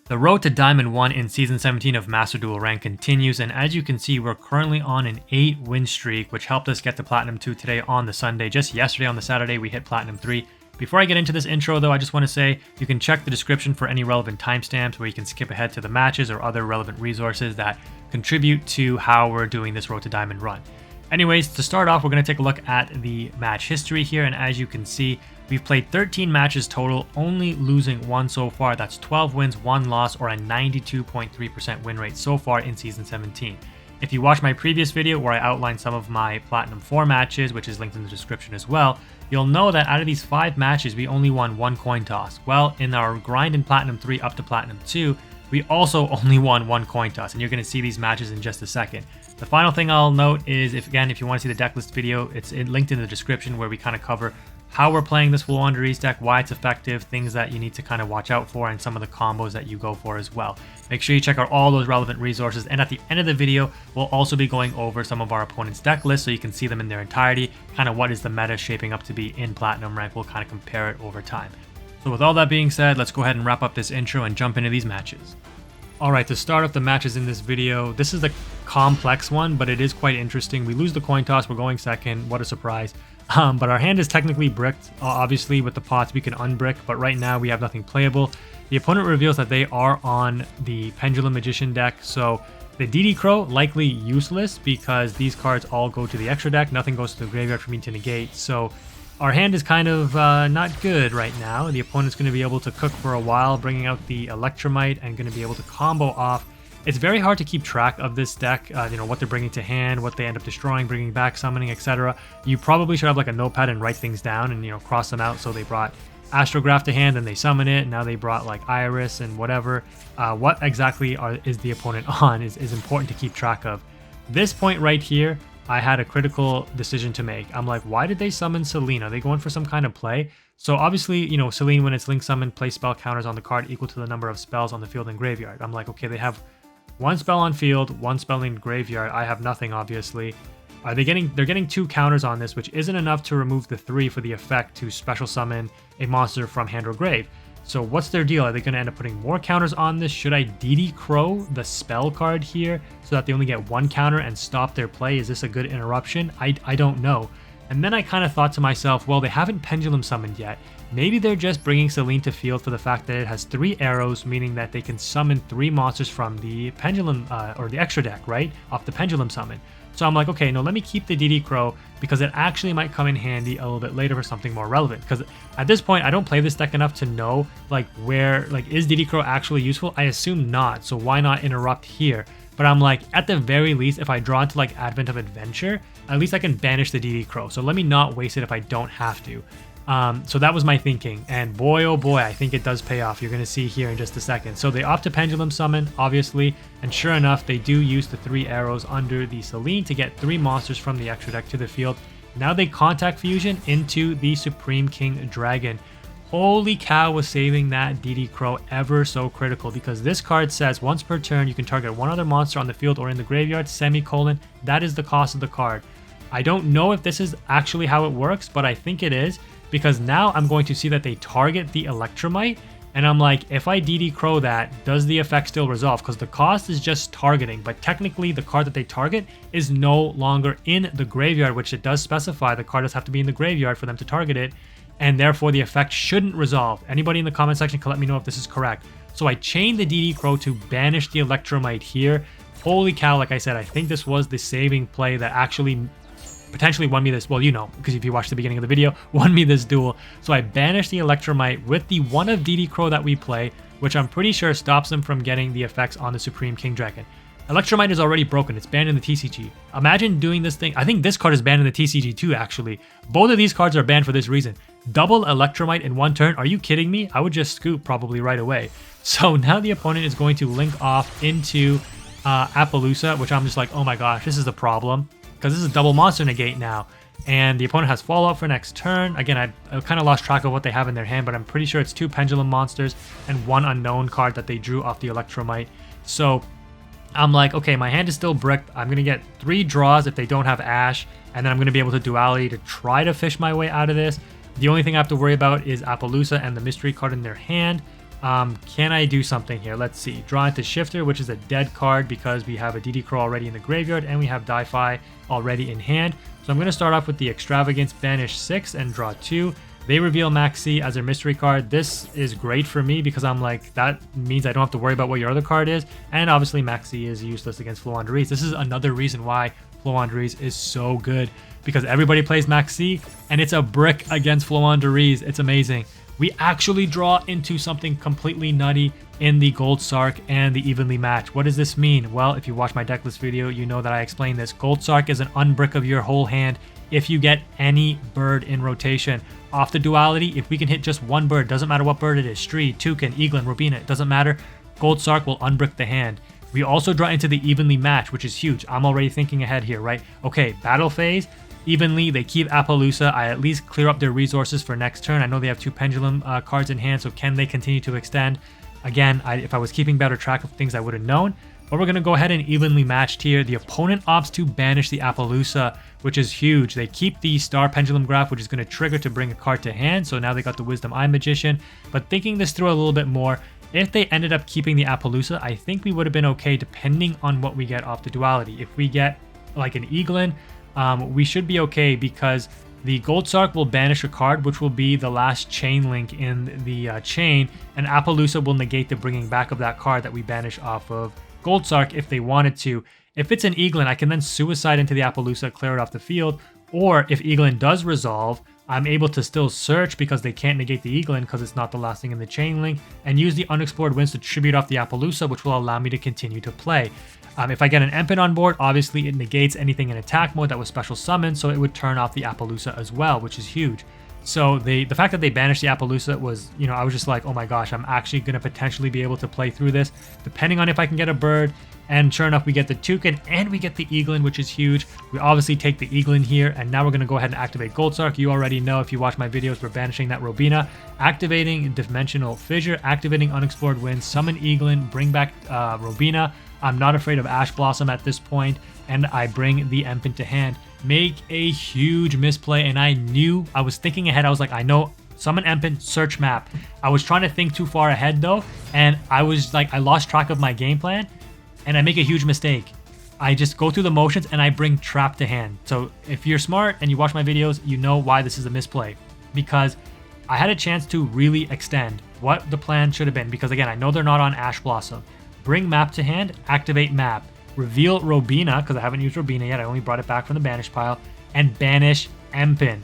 The road to Diamond 1 in Season 17 of Master Duel Rank continues, and as you can see, we're currently on an 8-win streak, which helped us get to Platinum 2 today on the Sunday. Just yesterday on the Saturday, we hit Platinum 3. Before I get into this intro though, I just want to say you can check the description for any relevant timestamps where you can skip ahead to the matches or other relevant resources that contribute to how we're doing this road to Diamond run. Anyways, to start off, we're going to take a look at the match history here, and as you can see, we've played 13 matches total, only losing one so far. That's 12 wins, 1 loss, or a 92.3% win rate so far in Season 17. If you watch my previous video where I outlined some of my Platinum 4 matches, which is linked in the description as well, you'll know that out of these 5 matches, we only won 1 coin toss. Well, in our grind in Platinum 3 up to Platinum 2, we also only won 1 coin toss, and you're going to see these matches in just a second. The final thing I'll note is, if you want to see the deck list video, it's linked in the description where we kind of cover how we're playing this FLOOWANDEREEZE deck, why it's effective, things that you need to kind of watch out for, and some of the combos that you go for as well. Make sure you check out all those relevant resources, and at the end of the video, we'll also be going over some of our opponent's deck lists so you can see them in their entirety, kind of what is the meta shaping up to be in Platinum rank. We'll kind of compare it over time. So with all that being said, let's go ahead and wrap up this intro and jump into these matches. Alright, to start off the matches in this video, this is the complex one, but it is quite interesting. We lose the coin toss, we're going second, what a surprise. But our hand is technically bricked. Obviously with the pots we can unbrick, but right now we have nothing playable. The opponent reveals that they are on the Pendulum Magician deck, so the DD Crow likely useless because these cards all go to the extra deck, nothing goes to the graveyard for me to negate, so our hand is kind of not good right now. The opponent's going to be able to cook for a while, bringing out the Electromite and going to be able to combo off. It's very hard to keep track of this deck, what they're bringing to hand, what they end up destroying, bringing back, summoning, etc. You probably should have like a notepad and write things down and, cross them out. So they brought Astrograph to hand and they summon it. Now they brought like Iris and whatever. What exactly is the opponent on is important to keep track of. This point right here, I had a critical decision to make. I'm like, why did they summon Selene? Are they going for some kind of play? So obviously, Selene, when it's link summoned, place spell counters on the card equal to the number of spells on the field and graveyard. I'm like, okay, they have 1 spell on field, 1 spell in graveyard. I have nothing, obviously. They're getting 2 counters on this, which isn't enough to remove the 3 for the effect to special summon a monster from hand or grave. So what's their deal? Are they going to end up putting more counters on this? Should I DD Crow the spell card here so that they only get 1 counter and stop their play? Is this a good interruption? I don't know. And then I kind of thought to myself, well, they haven't Pendulum summoned yet. Maybe they're just bringing Selene to field for the fact that it has 3 arrows, meaning that they can summon 3 monsters from the Pendulum, or the extra deck, right? Off the Pendulum summon. So I'm like, okay, no, let me keep the DD Crow because it actually might come in handy a little bit later for something more relevant. Because at this point, I don't play this deck enough to know, is DD Crow actually useful? I assume not, so why not interrupt here? But I'm like, at the very least, if I draw into Advent of Adventure, at least I can banish the DD Crow. So let me not waste it if I don't have to. So that was my thinking, and boy oh boy, I think it does pay off. You're going to see here in just a second. So they opt to Pendulum Summon, obviously, and sure enough, they do use the 3 arrows under the Selene to get 3 monsters from the extra deck to the field. Now they Contact Fusion into the Supreme King Dragon. Holy cow, was saving that DD Crow ever so critical, because this card says once per turn you can target 1 other monster on the field or in the graveyard, semicolon. That is the cost of the card. I don't know if this is actually how it works, but I think it is, because now I'm going to see that they target the Electromite, and I'm like, if I DD Crow that, does the effect still resolve? Because the cost is just targeting, but technically the card that they target is no longer in the graveyard, which it does specify the card does have to be in the graveyard for them to target it, and therefore the effect shouldn't resolve. Anybody in the comment section can let me know if this is correct. So I chained the DD Crow to banish the Electromite here. Holy cow, like I said, I think this was the saving play that actually potentially won me this, well, because if you watched the beginning of the video, won me this duel. So I banished the Electromite with the 1 of DD Crow that we play, which I'm pretty sure stops them from getting the effects on the Supreme King Dragon. Electromite is already broken, it's banned in the TCG. Imagine doing this thing. I think this card is banned in the TCG too, actually. Both of these cards are banned for this reason. Double Electromite in 1 turn, are you kidding me? I would just scoop probably right away. So now the opponent is going to link off into Appaloosa, which I'm just like, oh my gosh, this is a problem. Because this is double monster negate now, and the opponent has follow-up for next turn. Again, I kind of lost track of what they have in their hand, but I'm pretty sure it's 2 Pendulum monsters and 1 unknown card that they drew off the Electromite. So I'm like, okay, my hand is still bricked. I'm going to get 3 draws if they don't have Ash, and then I'm going to be able to Duality to try to fish my way out of this. The only thing I have to worry about is Appaloosa and the mystery card in their hand. Can I do something here? Let's see. Draw into Shifter, which is a dead card because we have a DD Crow already in the graveyard and we have Di-Fi already in hand. So I'm going to start off with the Extravagance, banish 6 and draw 2. They reveal Maxi as their mystery card. This is great for me because I'm like, that means I don't have to worry about what your other card is. And obviously Maxi is useless against FLOOWANDEREEZE. This is another reason why FLOOWANDEREEZE is so good, because everybody plays Maxi and it's a brick against FLOOWANDEREEZE. It's amazing. We actually draw into something completely nutty in the Gold Sark and the Evenly Match. What does this mean? Well, if you watch my deck list video, you know that I explained this. Gold Sark is an unbrick of your whole hand if you get any bird in rotation. Off the duality, if we can hit just one bird, doesn't matter what bird it is, Stree, Toucan, Eaglin, Robina, it doesn't matter, Gold Sark will unbrick the hand. We also draw into the Evenly Match, which is huge. I'm already thinking ahead here, right? Okay, battle phase. Evenly, they keep Appaloosa. I at least clear up their resources for next turn. I know they have 2 Pendulum cards in hand, so can they continue to extend? Again, if I was keeping better track of things, I would have known. But we're going to go ahead and evenly matched here. The opponent opts to banish the Appaloosa, which is huge. They keep the Star Pendulum Graph, which is going to trigger to bring a card to hand. So now they got the Wisdom Eye Magician. But thinking this through a little bit more, if they ended up keeping the Appaloosa, I think we would have been okay depending on what we get off the duality. If we get like an Eaglin, we should be okay because the Gold Sark will banish a card, which will be the last chain link in the chain, and Appaloosa will negate the bringing back of that card that we banish off of Gold Sark if they wanted to. If it's an Eaglin, I can then suicide into the Appaloosa, clear it off the field, or if Eaglin does resolve, I'm able to still search because they can't negate the Eaglin because it's not the last thing in the chain link, and use the Unexplored Winds to tribute off the Appaloosa, which will allow me to continue to play. If I get an Empen on board, obviously it negates anything in attack mode that was special summoned, so it would turn off the Appaloosa as well, which is huge. So the fact that they banished the Appaloosa was, you know, I was just like, oh my gosh, I'm actually going to potentially be able to play through this, depending on if I can get a bird. And sure enough, we get the Toucan and we get the Eaglin, which is huge. We obviously take the Eaglin here, and now we're going to go ahead and activate Gold Sark. You already know if you watch my videos, we're banishing that Robina, activating Dimensional Fissure, activating Unexplored Winds, summon Eaglin, bring back Robina. I'm not afraid of Ash Blossom at this point, and I bring the Empen to hand. Make a huge misplay, and I was thinking ahead. I was like, I know, summon Empen, search map. I was trying to think too far ahead though, and I was like, I lost track of my game plan, and I make a huge mistake. I just go through the motions and I bring Trap to hand. So if you're smart and you watch my videos, you know why this is a misplay, because I had a chance to really extend what the plan should have been, because again, I know they're not on Ash Blossom. Bring map to hand, activate map, reveal Robina, because I haven't used Robina yet, I only brought it back from the banish pile, and banish Empen.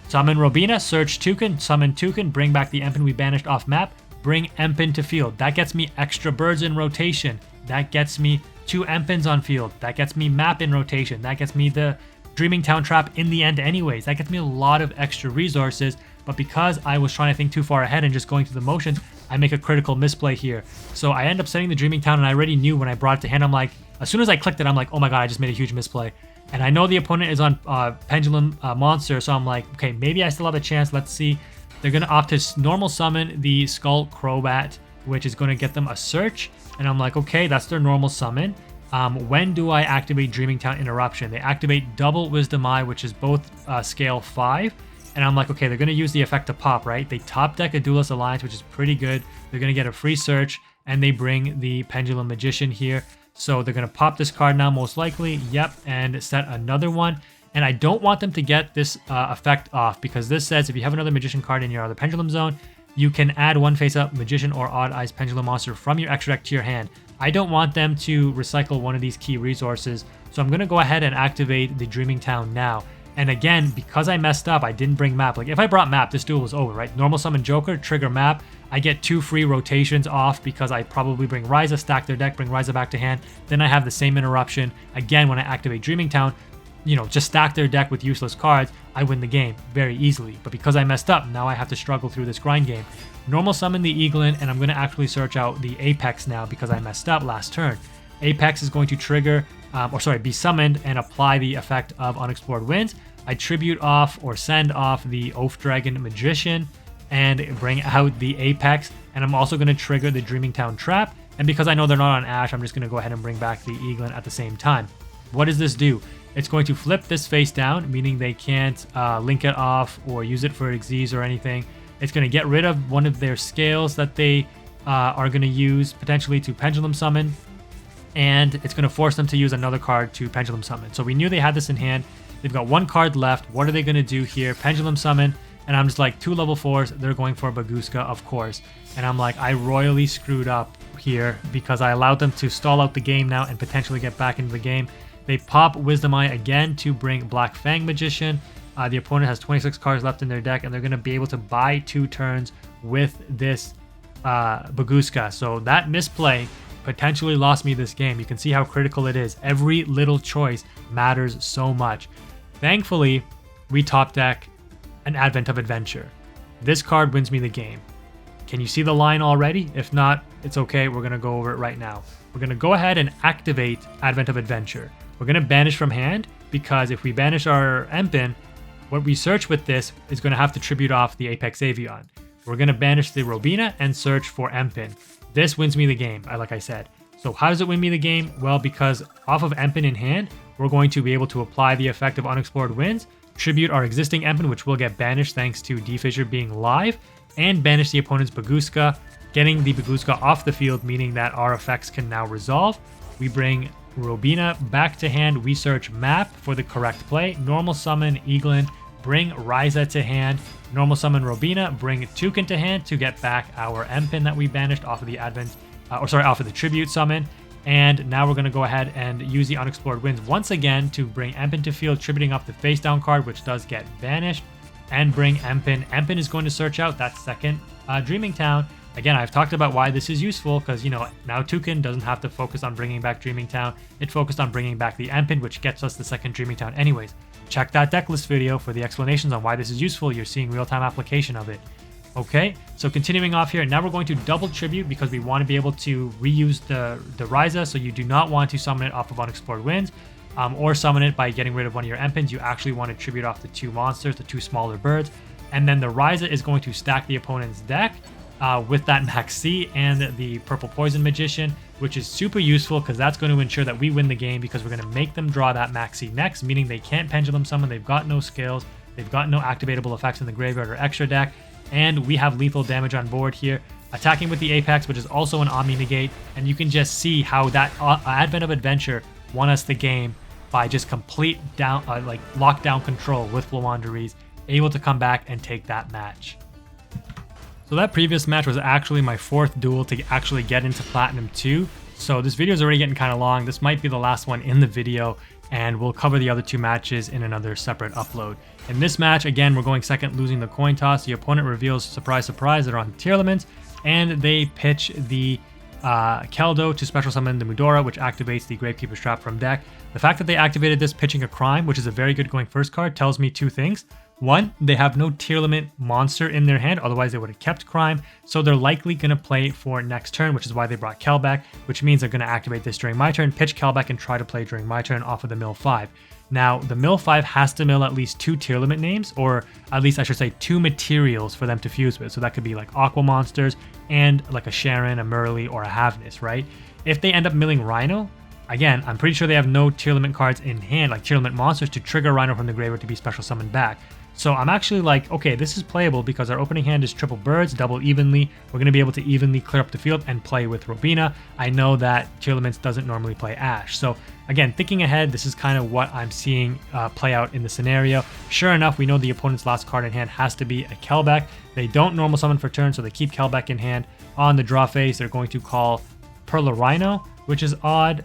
Summon Robina, search Toucan, summon Toucan, bring back the Empen we banished off map, bring Empen to field. That gets me extra birds in rotation. That gets me 2 Empens on field. That gets me map in rotation. That gets me the Dreaming Town Trap in the end anyways. That gets me a lot of extra resources, but because I was trying to think too far ahead and just going through the motions, I make a critical misplay here. So I end up setting the Dreaming Town, and I already knew when I brought it to hand, I'm like, as soon as I clicked it, I'm like, oh my god, I just made a huge misplay. And I know the opponent is on Pendulum Monster, so I'm like, okay, maybe I still have a chance. Let's see. They're going to opt to normal summon the Skull Crobat, which is going to get them a search. And I'm like, okay, that's their normal summon. When do I activate Dreaming Town Interruption? They activate double Wisdom Eye, which is both scale 5. And I'm like, okay, they're going to use the effect to pop, right? They top deck a Duelist Alliance, which is pretty good. They're going to get a free search, and they bring the Pendulum Magician here. So they're going to pop this card now, most likely. Yep, and set another one. And I don't want them to get this effect off, because this says if you have another Magician card in your other Pendulum zone, you can add one face-up Magician or Odd Eyes Pendulum Monster from your extra deck to your hand. I don't want them to recycle one of these key resources, so I'm going to go ahead and activate the Dreaming Town now. And again, because I messed up, I didn't bring map. Like, if I brought map, this duel was over, right? Normal summon Joker, trigger map. I get 2 free rotations off because I probably bring Ryza, stack their deck, bring Ryza back to hand. Then I have the same interruption. Again, when I activate Dreaming Town, you know, just stack their deck with useless cards, I win the game very easily. But because I messed up, now I have to struggle through this grind game. Normal summon the Eaglin, and I'm going to actually search out the Apex now because I messed up last turn. Apex is going to trigger, be summoned and apply the effect of Unexplored Winds. I tribute off or send off the Oath Dragon Magician and bring out the Apex. And I'm also going to trigger the Dreaming Town Trap. And because I know they're not on Ash, I'm just going to go ahead and bring back the Eaglin at the same time. What does this do? It's going to flip this face down, meaning they can't link it off or use it for Xyz or anything. It's going to get rid of one of their scales that they are going to use potentially to Pendulum Summon, and it's going to force them to use another card to Pendulum Summon. So we knew they had this in hand. They've got one card left. What are they going to do here? Pendulum Summon, and I'm just like, 2 level 4s. They're going for Bagooska, of course. And I'm like, I royally screwed up here because I allowed them to stall out the game now and potentially get back into the game. They pop Wisdom Eye again to bring Black Fang Magician. The opponent has 26 cards left in their deck, and they're going to be able to buy 2 turns with this Bagooska. So that misplay potentially lost me this game. You can see how critical it is. Every little choice matters so much. Thankfully, we top deck an Advent of Adventure. This card wins me the game. Can you see the line already? If not, it's okay. We're going to go over it right now. We're going to go ahead and activate Advent of Adventure. We're going to banish from hand, because if we banish our Empin, what we search with this is going to have to tribute off the Apex Avian. We're going to banish the Robina and search for Empin. This wins me the game, like I said. So how does it win me the game? Well, because off of Empin in hand, we're going to be able to apply the effect of Unexplored Winds, tribute our existing Empin, which will get banished thanks to D-Fissure being live, and banish the opponent's Bagooska, getting the Bagooska off the field, meaning that our effects can now resolve. We bring Robina back to hand. We search map for the correct play. Normal summon Eaglin, bring Ryza to hand. Normal summon Robina, bring Toucan to hand to get back our Empin that we banished off of the off of the tribute summon. And now we're going to go ahead and use the Unexplored Winds once again to bring Empin to field, tributing off the face down card, which does get banished, and bring Empin. Empin is going to search out that second Dreaming Town. Again, I've talked about why this is useful, because, you know, now Toucan doesn't have to focus on bringing back Dreaming Town. It focused on bringing back the Empin, which gets us the second Dreaming Town anyways. Check that deck list video for the explanations on why this is useful. You're seeing real-time application of it. Okay, so continuing off here, now we're going to double tribute because we want to be able to reuse the Ryza, so you do not want to summon it off of Unexplored Winds, or summon it by getting rid of one of your Empins. You actually want to tribute off the 2 monsters, the 2 smaller birds, and then the Ryza is going to stack the opponent's deck with that Max C and the Purple Poison Magician, which is super useful because that's going to ensure that we win the game, because we're going to make them draw that Max C next, meaning they can't Pendulum Summon, they've got no skills, they've got no activatable effects in the graveyard or extra deck, and we have lethal damage on board here, attacking with the Apex, which is also an Omni Negate, and you can just see how that Advent of Adventure won us the game by just complete lockdown control with FLOOWANDEREEZE, able to come back and take that match. So that previous match was actually my 4th duel to actually get into Platinum 2. So this video is already getting kind of long. This might be the last one in the video, and we'll cover the other 2 matches in another separate upload. In this match, again, we're going second, losing the coin toss. The opponent reveals, surprise, surprise, they're on Tearlaments, and they pitch the Keldo to special summon the Mudora, which activates the Gravekeeper's Trap from deck. The fact that they activated this pitching a Crime, which is a very good going first card, tells me 2 things. 1, they have no Tearlament monster in their hand, otherwise they would have kept Crime, so they're likely going to play for next turn, which is why they brought Kel back, which means they're going to activate this during my turn, pitch Kel back, and try to play during my turn off of the Mill 5. Now, the Mill 5 has to mill at least 2 Tearlament names, or at least I should say 2 materials for them to fuse with, so that could be like Aqua Monsters and like a Sharon, a Murley, or a Havnis, right? If they end up milling Rhino, again, I'm pretty sure they have no Tearlament cards in hand, like Tearlament monsters, to trigger Rhino from the graveyard to be special summoned back. So I'm actually like, okay, this is playable because our opening hand is triple birds, double evenly. We're going to be able to evenly clear up the field and play with Robina. I know that Tearlaments doesn't normally play Ash. So again, thinking ahead, this is kind of what I'm seeing play out in the scenario. Sure enough, we know the opponent's last card in hand has to be a Kelbeck. They don't normal summon for turn, so they keep Kelbeck in hand. On the draw phase, they're going to call Perla Rhino, which is odd.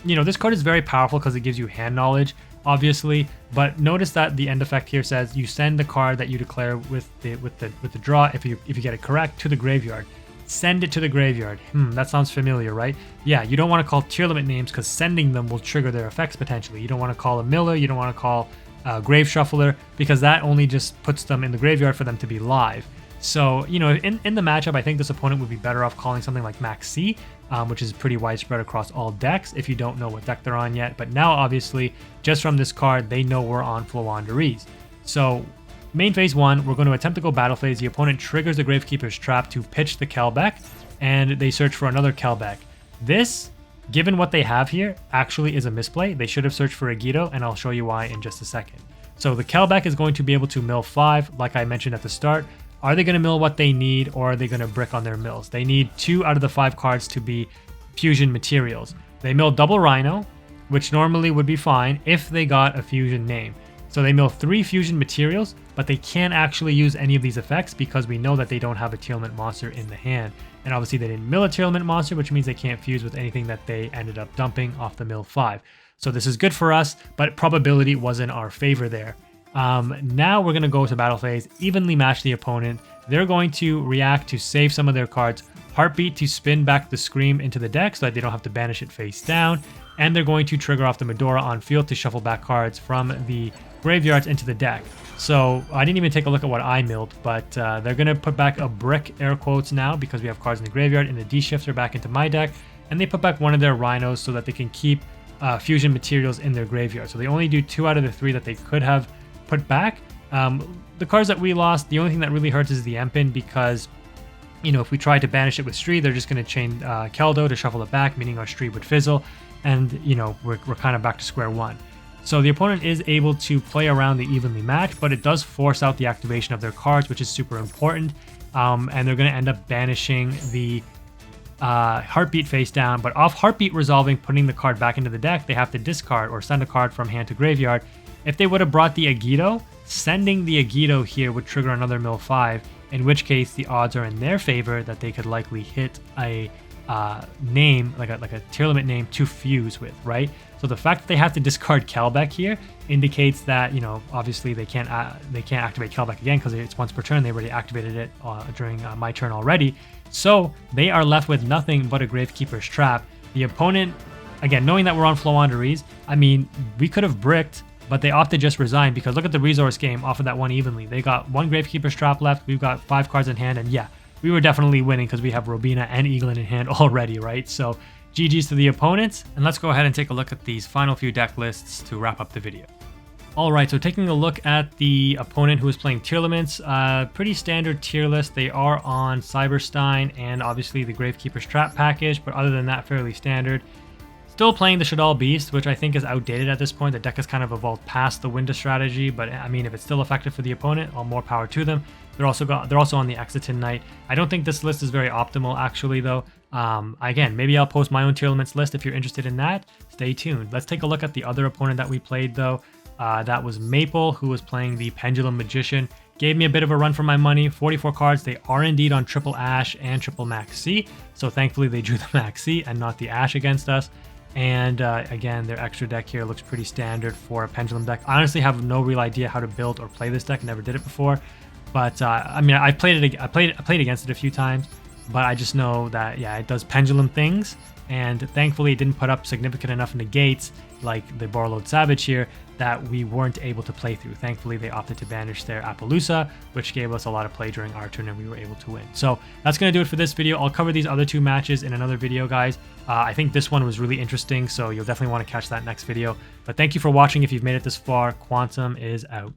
You know, this card is very powerful because it gives you hand knowledge, obviously, but notice that the end effect here says you send the card that you declare with the draw, if you get it correct, to the graveyard. Send it to the graveyard. That sounds familiar, right? Yeah, you don't want to call Tearlament names because sending them will trigger their effects potentially. You don't want to call a Miller, you don't want to call a Grave Shuffler, because that only just puts them in the graveyard for them to be live. So, you know, in the matchup, I think this opponent would be better off calling something like Max C, which is pretty widespread across all decks if you don't know what deck they're on yet. But now, obviously, just from this card, they know we're on FLOOWANDEREEZE. So, main phase 1, we're going to attempt to go battle phase. The opponent triggers the Gravekeeper's Trap to pitch the Kelbeck, and they search for another Kelbeck. This, given what they have here, actually is a misplay. They should have searched for a Yugioh, and I'll show you why in just a second. So the Kelbeck is going to be able to mill 5, like I mentioned at the start. Are they going to mill what they need, or are they going to brick on their mills? They need 2 out of the 5 cards to be fusion materials. They mill double Rhino, which normally would be fine if they got a fusion name. So they mill 3 fusion materials, but they can't actually use any of these effects because we know that they don't have a Tearlament monster in the hand. And obviously they didn't mill a Tearlament monster, which means they can't fuse with anything that they ended up dumping off the mill 5. So this is good for us, but probability was in our favor there. Now we're going to go to battle phase, evenly match the opponent. They're going to react to save some of their cards, Heartbeat to spin back the Scream into the deck so that they don't have to banish it face down, and they're going to trigger off the Medora on field to shuffle back cards from the graveyards into the deck. So I didn't even take a look at what I milled, but they're going to put back a brick, air quotes now, because we have cards in the graveyard, and the D-shifter back into my deck, and they put back one of their Rhinos so that they can keep fusion materials in their graveyard. So they only do 2 out of the 3 that they could have put back. The cards that we lost, the only thing that really hurts is the Empin, because you know, if we tried to banish it with Stree, they're just going to chain Keldo to shuffle it back, meaning our Stree would fizzle, and you know, we're kind of back to square one. So the opponent is able to play around the evenly match, but it does force out the activation of their cards, which is super important. And they're going to end up banishing the Heartbeat face down, but off Heartbeat resolving, putting the card back into the deck, they have to discard or send a card from hand to graveyard. If they would have brought the Yugioh, sending the Yugioh here would trigger another mill 5, in which case the odds are in their favor that they could likely hit a name, like a Tearlament name to fuse with, right? So the fact that they have to discard Kelbeck here indicates that, you know, obviously they can't activate Kelbeck again because it's once per turn. They already activated it during my turn already. So they are left with nothing but a Gravekeeper's Trap. The opponent, again, knowing that we're on Floowandereeze, I mean, we could have bricked, but they opted just resign because look at the resource game off of that one evenly. They got 1 Gravekeeper's Trap left. We've got 5 cards in hand, and yeah, we were definitely winning because we have Robina and Eaglin in hand already, right? So GG's to the opponents, and let's go ahead and take a look at these final few deck lists to wrap up the video. Alright, so taking a look at the opponent who is playing Tearlaments, pretty standard tier list. They are on Cyberstein and obviously the Gravekeeper's Trap package, but other than that, fairly standard. Still playing the Shaddoll Beast, which I think is outdated at this point. The deck has kind of evolved past the Winda strategy, but I mean, if it's still effective for the opponent, all more power to them. They're also on the Exitin Knight. I don't think this list is very optimal, actually, though. Again, maybe I'll post my own Tearlaments list if you're interested in that. Stay tuned. Let's take a look at the other opponent that we played, though. That was Maple, who was playing the Pendulum Magician. Gave me a bit of a run for my money. 44 cards. They are indeed on triple Ash and triple Max C. So thankfully they drew the Max C and not the Ash against us. And again, their extra deck here looks pretty standard for a Pendulum deck. I honestly have no real idea how to build or play this deck. Never did it before. But I mean, I played against it a few times. But I just know that, yeah, it does Pendulum things. And thankfully it didn't put up significant enough negates like the Borreload Savage here that we weren't able to play through. Thankfully they opted to banish their Appaloosa, which gave us a lot of play during our turn and we were able to win. So that's going to do it for this video. I'll cover these other 2 matches in another video, guys. I think this one was really interesting, so you'll definitely want to catch that next video. But thank you for watching. If you've made it this far, Quantum is out.